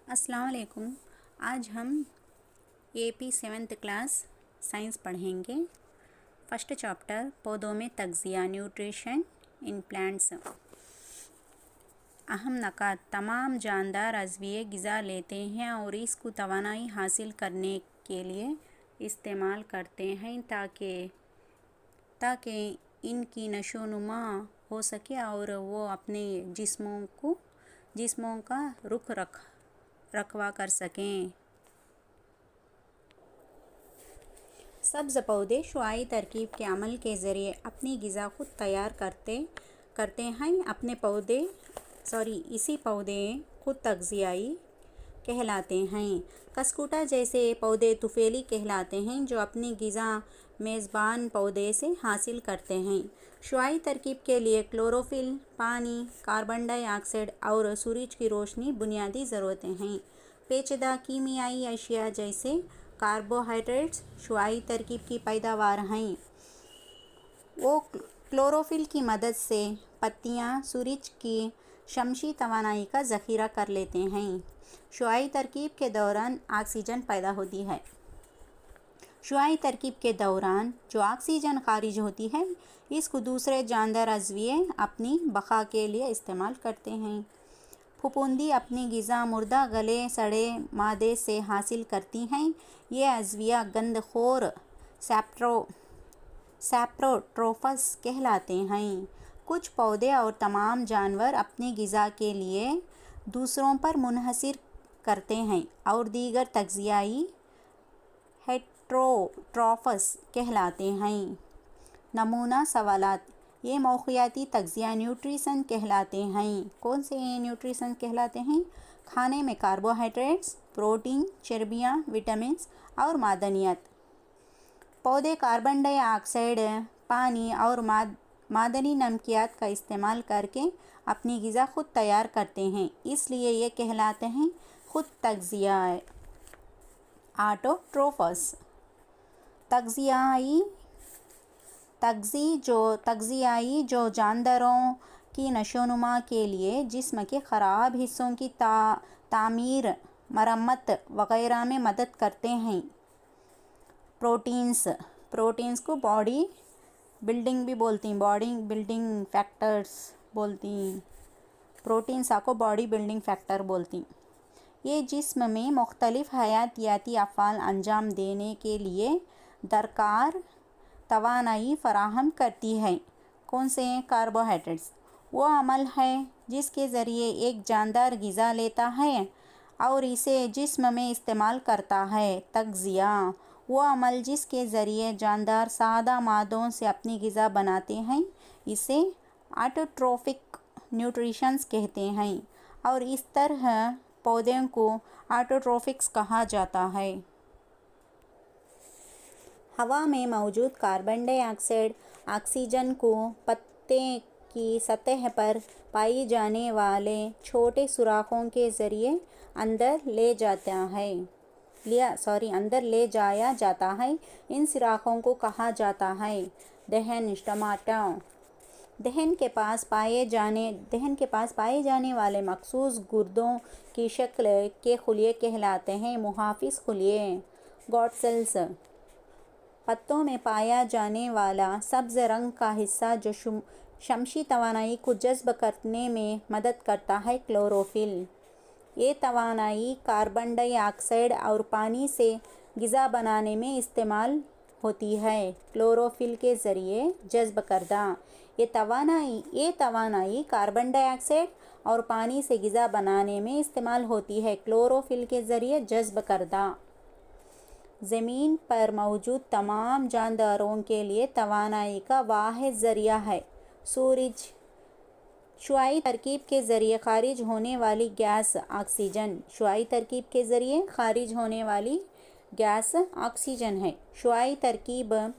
अस्सलाम वालेकुम। आज हम AP 7th क्लास साइंस पढ़ेंगे। फर्स्ट चैप्टर पौधों में तग़ज़िया न्यूट्रिशन इन प्लांट्स। अहम नकात तमाम जानदार अज़विये ग़िज़ा लेते हैं और इसको तवानाई हासिल करने के लिए इस्तेमाल करते हैं ताकि इनकी नशोनुमा हो सके और वो अपने जिस्मों का रखवा कर सकें। सब्ज़ पौधे शुआई तरकीब के अमल के ज़रिए अपनी ग़िज़ा खुद तैयार करते हैं। इसी पौधे खुद तग़ज़ियाई कहलाते हैं। कसकुटा जैसे पौधे तुफ़ैली कहलाते हैं जो अपनी ग़िज़ा मेज़बान पौधे से हासिल करते हैं। शुआई तरकीब के लिए क्लोरोफिल, पानी, कार्बन डाइऑक्साइड और सूरज की रोशनी बुनियादी ज़रूरतें हैं। पेचीदा कीमियाई अशिया जैसे कार्बोहाइड्रेट्स शुआई तरकीब की पैदावार हैं। वो क्लोरोफिल की मदद से पत्तियां सूरज की शमसी तवानाई का ज़ख़ीरा कर लेते हैं। शुआई तरकीब के दौरान ऑक्सीजन पैदा होती है। शुआई तरकीब के दौरान जो ऑक्सीजन खारिज होती है इसको दूसरे जानदार अज़विये अपनी बक़ा के लिए इस्तेमाल करते हैं। फफूंदी अपनी ग़िज़ा मुर्दा गले सड़े मादे से हासिल करती हैं। ये अज़विया गंदखोर सैप्रोट्रोफ़स कहलाते हैं। कुछ पौधे और तमाम जानवर अपनी ग़िज़ा के लिए दूसरों पर मुनहसिर करते हैं और दीगर तग़ज़ियाई हेटेरोट्रोफ़स कहलाते हैं। नमूना सवालात। ये मौक़ियाती तग़ज़िया न्यूट्रिशन कहलाते हैं। कौन से न्यूट्रिशन कहलाते हैं? खाने में कार्बोहाइड्रेट्स, प्रोटीन, चर्बियाँ, विटामिन्स और मादनियात। पौधे कार्बन डाइऑक्साइड, पानी और मादनी नमकियात का इस्तेमाल करके अपनी ग़िज़ा खुद तैयार करते हैं, इसलिए ये कहलाते हैं खुद तग़ज़िया ऑटोट्रोफ़स। तग़ज़ियाई जो जानदारों की नशोनुमा के लिए जिस्म के ख़राब हिस्सों की तामीर, मरम्मत वग़ैरह में मदद करते हैं। प्रोटीन्स को बॉडी बिल्डिंग भी बोलती हैं, बॉडी बिल्डिंग फैक्टर्स बोलती हैं। प्रोटीन्स को बॉडी बिल्डिंग फैक्टर बोलती हैं। ये जिस्म में मुख्तलिफ़ हयातियाती अफ़आल अंजाम देने के लिए दरकार तवानाई फ़राहम करती है। कौन से कार्बोहाइड्रेट्स? वो अमल है जिसके ज़रिए एक जानदार ग़िज़ा लेता है और इसे जिस्म में इस्तेमाल करता है। तग़ज़िया वो अमल जिसके ज़रिए जानदार सादा मादों से अपनी ग़िज़ा बनाते हैं, इसे ऑटोट्रोफ़िक न्यूट्रिशंस कहते हैं और इस तरह पौधों को ऑटोट्रोफ़िक्स कहा जाता है। हवा में मौजूद कार्बन डाइऑक्साइड ऑक्सीजन को पत्ते की सतह पर पाई जाने वाले छोटे सुराखों के ज़रिए अंदर ले जाया जाता है। इन सुराखों को कहा जाता है दहन, स्टोमाटा। दहन के पास पाए जाने वाले मखसूस गुर्दों की शक्ल के खुलिये कहलाते हैं मुहाफ़िज़ खुलिये, गॉड सेल्स। पत्तों में पाया जाने वाला सब्ज़ रंग का हिस्सा जो शमसी तवानाई को जज़्ब करने में मदद करता है, क्लोरोफिल। ये तवानाई कार्बन डाइऑक्साइड और पानी से ग़िज़ा बनाने में इस्तेमाल होती है, क्लोरोफिल के ज़रिए जज़्ब करदा। ये तवानाई कार्बन डाइऑक्साइड और पानी से ग़िज़ा बनाने में इस्तेमाल होती है, क्लोरोफिल के ज़रिए जज़्ब करदा। ज़मीन पर मौजूद तमाम जानदारों के लिए तवानाई का वाहिद ज़रिया है सूरज। शुआई तरकीब के ज़रिए खारिज होने वाली गैस ऑक्सीजन। शुआई तरकीब के ज़रिए खारिज होने वाली गैस ऑक्सीजन है। शुआई तरकीब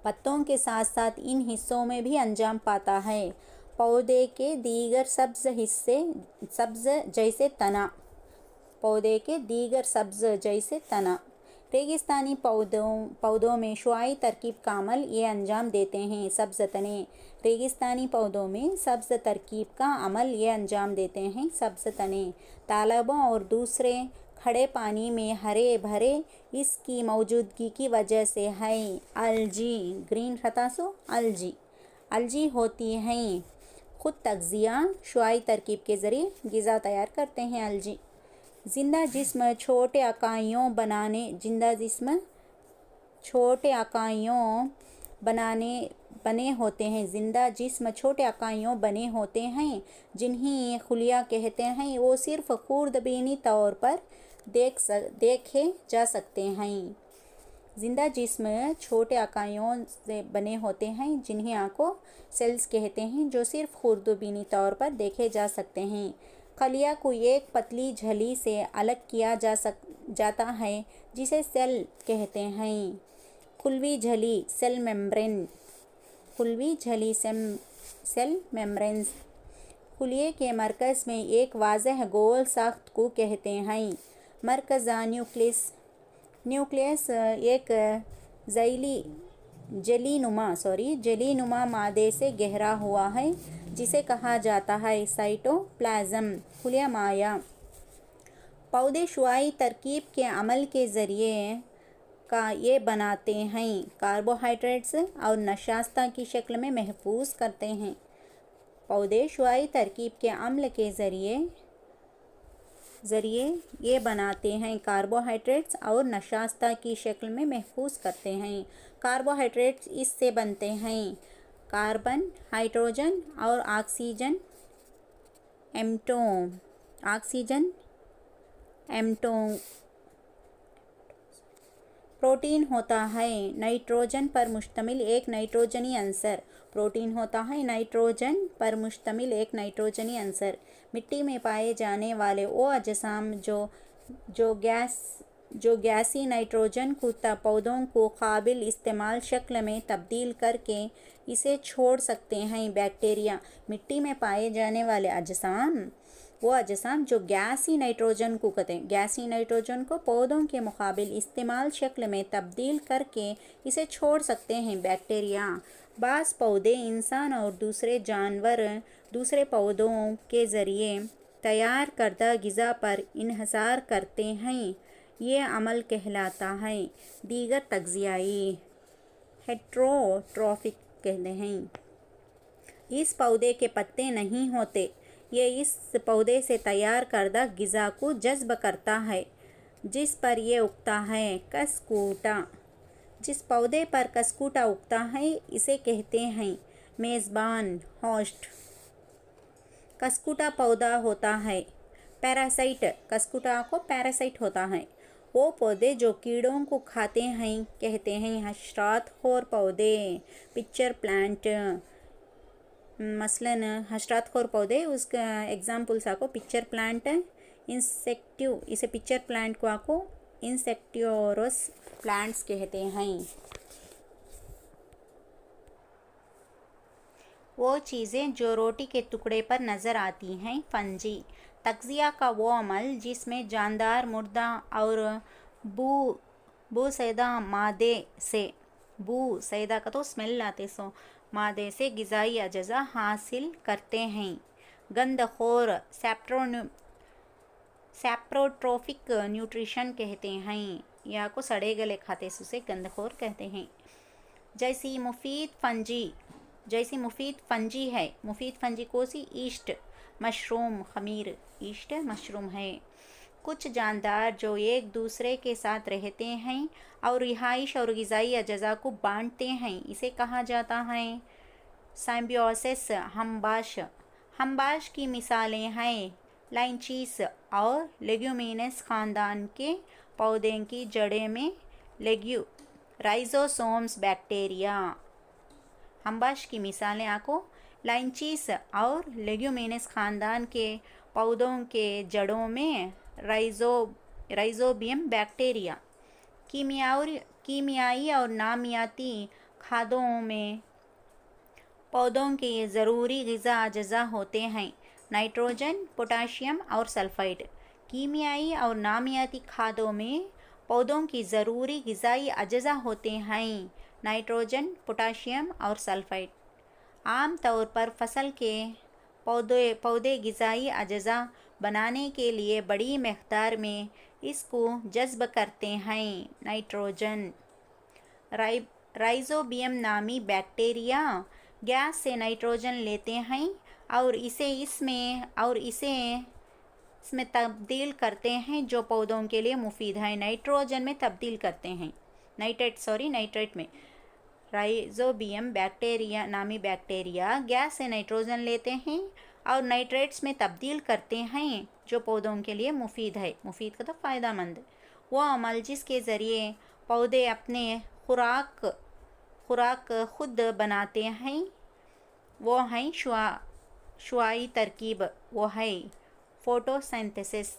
पत्तों के साथ साथ इन हिस्सों में भी अंजाम पाता है। पौधे के दीगर सब्ज़ जैसे तना रेगिस्तानी पौधों में शुआई तरकीब का अमल ये अंजाम देते हैं। सब्ज़ तने, रेगिस्तानी पौधों में सब्ज़ तरकीब का अमल ये अंजाम देते हैं सब्ज़ तने। तालाबों और दूसरे खड़े पानी में हरे भरे इसकी मौजूदगी की वजह से है। अलजी, ग्रीन खतासो अलजी, अलजी होती हैं। खुद तग़ज़िया, शुआई तरकीब के ज़रिए ग़िज़ा तैयार करते हैं अलजी। जिंदा जिस्म छोटे अकाइयों बने होते हैं। जिंदा जिस्म छोटे अकाइयों बने होते हैं जिन्हें खुलिया कहते हैं। वो सिर्फ खुर्दबीनी तौर पर देखे जा सकते हैं। जिंदा जिस्म छोटे अकाइयों से बने होते हैं जिन्हें आंखों सेल्स कहते हैं, जो सिर्फ खुर्दबीनी तौर पर देखे जा सकते हैं। खलिया को एक पतली झिल्ली से अलग किया जाता है जिसे सेल कहते हैं। खुलवी झिल्ली सेल मेम्ब्रेन, खुलवी झिल्ली सेल मेम्ब्रेन। खुलिये के मरकज़ में एक वाज़ह गोल साख्त को कहते हैं। मरकज़ा न्यूक्लियस, न्यूक्लियस एक जेलीनुमा मादे से घिरा हुआ है जिसे कहा जाता है साइटोप्लाज्म। खुलिया माया। पौधे शुआई तरकीब के अमल के ज़रिए का ये बनाते हैं, कार्बोहाइड्रेट्स और नशास्ता की शक्ल में महफूज करते हैं। पौधे शुआई तरकीब के अमल के ज़रिए ये बनाते हैं, कार्बोहाइड्रेट्स और नशास्ता की शक्ल में महफूज करते हैं। कार्बोहाइड्रेट्स इससे बनते हैं कार्बन, हाइड्रोजन और ऑक्सीजन एटम। प्रोटीन होता है नाइट्रोजन पर मुश्तमिल एक नाइट्रोजनी अंसर। प्रोटीन होता है नाइट्रोजन पर मुश्तमिल एक नाइट्रोजनी अंसर। मिट्टी में पाए जाने वाले वो अजसाम जो गैसी नाइट्रोजन को पौधों को काबिल इस्तेमाल शक्ल में तब्दील करके इसे छोड़ सकते हैं। बैक्टीरिया। मिट्टी में पाए जाने वाले वो अजसाम जो गैसी नाइट्रोजन को कहते हैं, गैसी नाइट्रोजन को पौधों के मुकाबिल इस्तेमाल शक्ल में तब्दील करके इसे छोड़ सकते हैं। बैक्टीरिया। बाज़ पौधे इंसान और दूसरे जानवर दूसरे पौधों के ज़रिए तैयार करदा ग़िज़ा पर इन्हिसार करते हैं, ये अमल कहलाता है दीगर तग़ज़ियाई हेटरोट्रॉफिक कहते हैं। इस पौधे के पत्ते नहीं होते, ये इस पौधे से तैयार करदा ग़िज़ा को जज़्ब करता है जिस पर ये उगता है। कसकूटा। जिस पौधे पर कसकूटा उगता है इसे कहते हैं मेज़बान, होस्ट। कसकूटा पौधा होता है पैरासाइट, कसकूटा को पैरासाइट होता है। वो पौधे जो कीड़ों को खाते हैं कहते हैं हशरात खोर पौधे, पिक्चर प्लांट। मसलन हशरात खोर पौधे, उसका एग्जाम्पल्स आको पिक्चर प्लांट, इंसेक्टिव, इसे पिक्चर प्लांट को आको इंसेक्टिवोरस प्लांट्स कहते हैं। वो चीज़ें जो रोटी के टुकड़े पर नज़र आती हैं फंजी। तग़ज़िया का वो अमल जिसमें जानदार मुर्दा और बूसैदा मादे से, बूसैदा का तो स्मेल आते सो, मादे से ग़िज़ाई अज़्ज़ा हासिल करते हैं। गंदखोर सैप्रोट्रोफिक न्यूट्रिशन कहते हैं, या को सड़े गले खाते से गंदखोर कहते हैं। जैसी मुफीद फंजी है, मुफीद फंजी को सी ईस्ट मशरूम, खमीर ईस्ट मशरूम है। कुछ जानदार जो एक दूसरे के साथ रहते हैं और रिहाइश और ग़िज़ाई अज़्ज़ा को बांटते हैं, इसे कहा जाता है साइम्बियोसिस। हमबाश की मिसालें हैं लाइंचीस और लेग्यूमिनस ख़ानदान के पौधे की जड़ें में राइजोसोम्स बैक्टीरिया। हमबाश की मिसालें आको लाइंचीस और लेग्यूमिनस ख़ानदान के पौधों के जड़ों में राइजोबियम बैक्टीरिया। कीमियाई और नामियाती खादों में पौधों के ज़रूरी ग़िज़ा अज़्ज़ा होते हैं नाइट्रोजन, पोटाशियम और सल्फ़ाइड। कीमियाई और नामियाती खादों में पौधों की ज़रूरी ग़िज़ाई अज्जा होते हैं, नाइट्रोजन, पोटाशियम और सल्फाइड। आम तौर पर फसल के पौधे ग़िज़ाई अज्जा बनाने के लिए बड़ी मक़दार में इसको जज़्ब करते हैं। नाइट्रोजन। राइज़ोबियम नामी बैक्टीरिया गैस से नाइट्रोजन लेते हैं और इसे इसमें तब्दील करते हैं, जो पौधों के लिए मुफीद है। नाइट्रोजन में तब्दील करते हैं, नाइट्रेट में। राइज़ोबियम नामी बैक्टीरिया गैस से नाइट्रोजन लेते हैं और नाइट्रेट्स में तब्दील करते हैं, जो पौधों के लिए मुफीद है। मुफीद का तो फ़ायदेमंद। वो अमल जिसके ज़रिए पौधे अपने खुराक खुद बनाते हैं वो हैं शुआई तरकीब, वो है फोटोसिंथेसिस।